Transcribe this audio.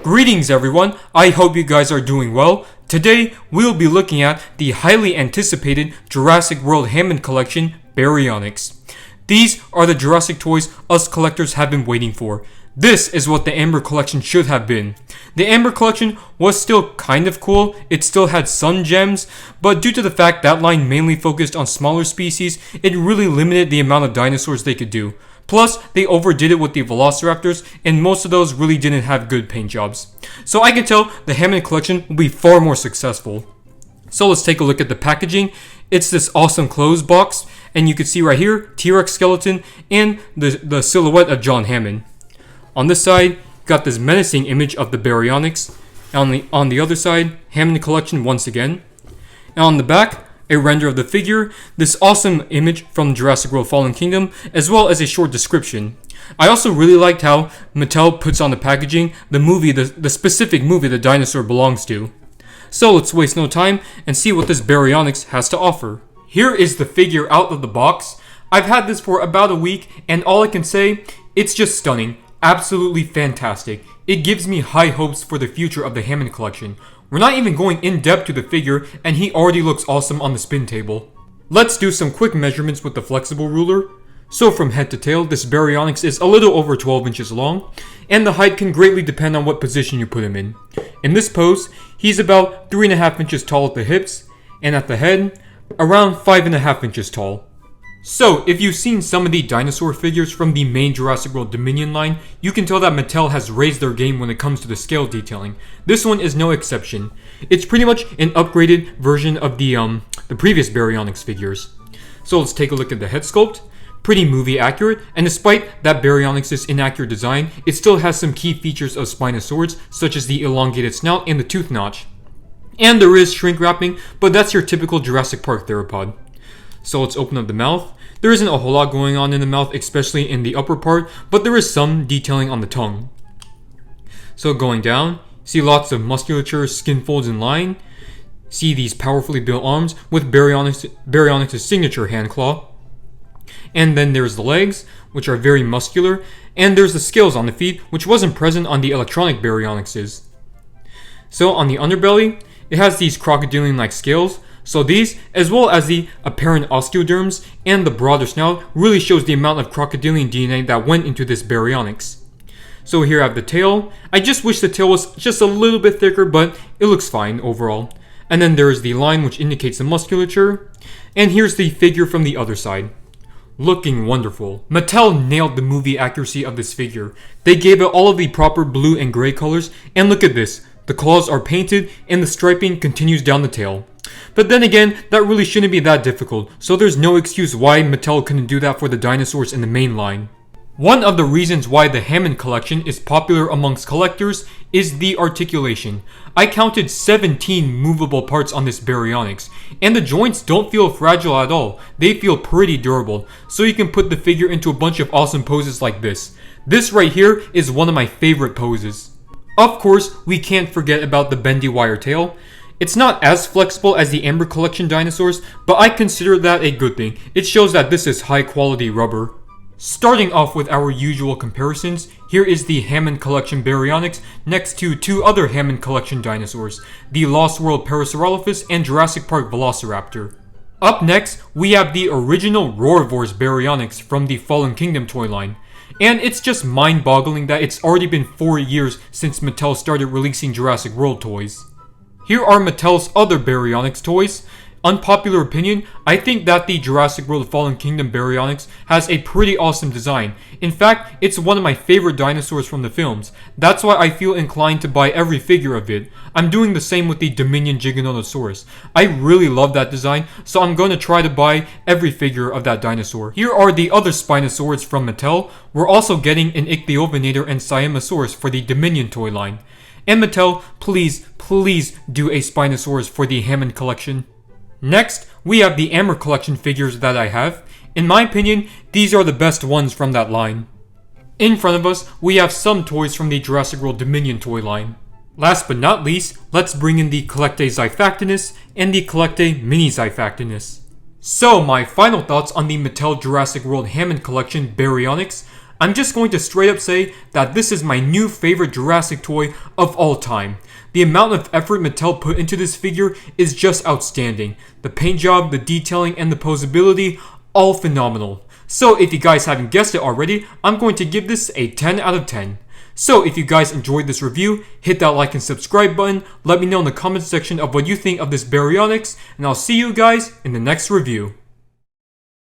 Greetings everyone, I hope you guys are doing well. Today, we'll be looking at the highly anticipated Jurassic World Hammond collection, Baryonyx. These are the Jurassic toys us collectors have been waiting for. This is what the Amber collection should have been. The Amber collection was still kind of cool, it still had some gems, but due to the fact that line mainly focused on smaller species, it really limited the amount of dinosaurs they could do. Plus, they overdid it with the Velociraptors, and most of those really didn't have good paint jobs. So I can tell the Hammond collection will be far more successful. So let's take a look at the packaging. It's this awesome closed box, and you can see right here, T-Rex skeleton, and the silhouette of John Hammond. On this side, you got this menacing image of the Baryonyx. On the other side, Hammond collection once again. And on the back, a render of the figure, this awesome image from Jurassic World Fallen Kingdom, as well as a short description. I also really liked how Mattel puts on the packaging the specific movie the dinosaur belongs to. So let's waste no time and see what this Baryonyx has to offer. Here is the figure out of the box. I've had this for about a week, and all I can say, it's just stunning. Absolutely fantastic. It gives me high hopes for the future of the Hammond collection. We're not even going in depth to the figure, and he already looks awesome on the spin table. Let's do some quick measurements with the flexible ruler. So from head to tail, this Baryonyx is a little over 12 inches long, and the height can greatly depend on what position you put him in. In this pose, he's about 3.5 inches tall at the hips, and at the head, around 5.5 inches tall. So, if you've seen some of the dinosaur figures from the main Jurassic World Dominion line, you can tell that Mattel has raised their game when it comes to the scale detailing. This one is no exception. It's pretty much an upgraded version of the previous Baryonyx figures. So let's take a look at the head sculpt. Pretty movie accurate, and despite that Baryonyx's inaccurate design, it still has some key features of Spinosaurus, such as the elongated snout and the tooth notch. And there is shrink wrapping, but that's your typical Jurassic Park theropod. So let's open up the mouth. There isn't a whole lot going on in the mouth, especially in the upper part, but there is some detailing on the tongue. So going down, see lots of musculature, skin folds in line. See these powerfully built arms with Baryonyx's signature hand claw. And then there's the legs, which are very muscular, and there's the scales on the feet, which wasn't present on the electronic Baryonyxes. So on the underbelly, it has these crocodilian-like scales. So these, as well as the apparent osteoderms and the broader snout, really shows the amount of crocodilian DNA that went into this Baryonyx. So here I have the tail. I just wish the tail was just a little bit thicker, but it looks fine overall. And then there is the line which indicates the musculature. And here's the figure from the other side. Looking wonderful. Mattel nailed the movie accuracy of this figure. They gave it all of the proper blue and gray colors, and look at this. The claws are painted and the striping continues down the tail. But then again, that really shouldn't be that difficult, so there's no excuse why Mattel couldn't do that for the dinosaurs in the main line. One of the reasons why the Hammond collection is popular amongst collectors is the articulation. I counted 17 movable parts on this Baryonyx, and the joints don't feel fragile at all. They feel pretty durable, so you can put the figure into a bunch of awesome poses like this. This right here is one of my favorite poses. Of course, we can't forget about the bendy wire tail. It's not as flexible as the Amber collection dinosaurs, but I consider that a good thing. It shows that this is high quality rubber. Starting off with our usual comparisons, here is the Hammond collection Baryonyx next to two other Hammond collection dinosaurs, the Lost World Parasaurolophus and Jurassic Park Velociraptor. Up next, we have the original Roarvors Baryonyx from the Fallen Kingdom toy line. And it's just mind-boggling that it's already been 4 years since Mattel started releasing Jurassic World toys. Here are Mattel's other Baryonyx toys. Unpopular opinion, I think that the Jurassic World Fallen Kingdom Baryonyx has a pretty awesome design. In fact, it's one of my favorite dinosaurs from the films. That's why I feel inclined to buy every figure of it. I'm doing the same with the Dominion Giganotosaurus. I really love that design, so I'm going to try to buy every figure of that dinosaur. Here are the other Spinosaurids from Mattel. We're also getting an Ichthyovenator and Siamosaurus for the Dominion toy line. And Mattel, please do a Spinosaurus for the Hammond collection. Next, we have the Amber collection figures that I have. In my opinion, these are the best ones from that line. In front of us, we have some toys from the Jurassic World Dominion toy line. Last but not least, let's bring in the Collectae Xiphactinus and the Collectae Mini Xiphactinus. So, my final thoughts on the Mattel Jurassic World Hammond collection Baryonyx. I'm just going to straight up say that this is my new favorite Jurassic toy of all time. The amount of effort Mattel put into this figure is just outstanding. The paint job, the detailing, and the posability, all phenomenal. So if you guys haven't guessed it already, I'm going to give this a 10 out of 10. So if you guys enjoyed this review, hit that like and subscribe button, let me know in the comment section of what you think of this Baryonyx, and I'll see you guys in the next review.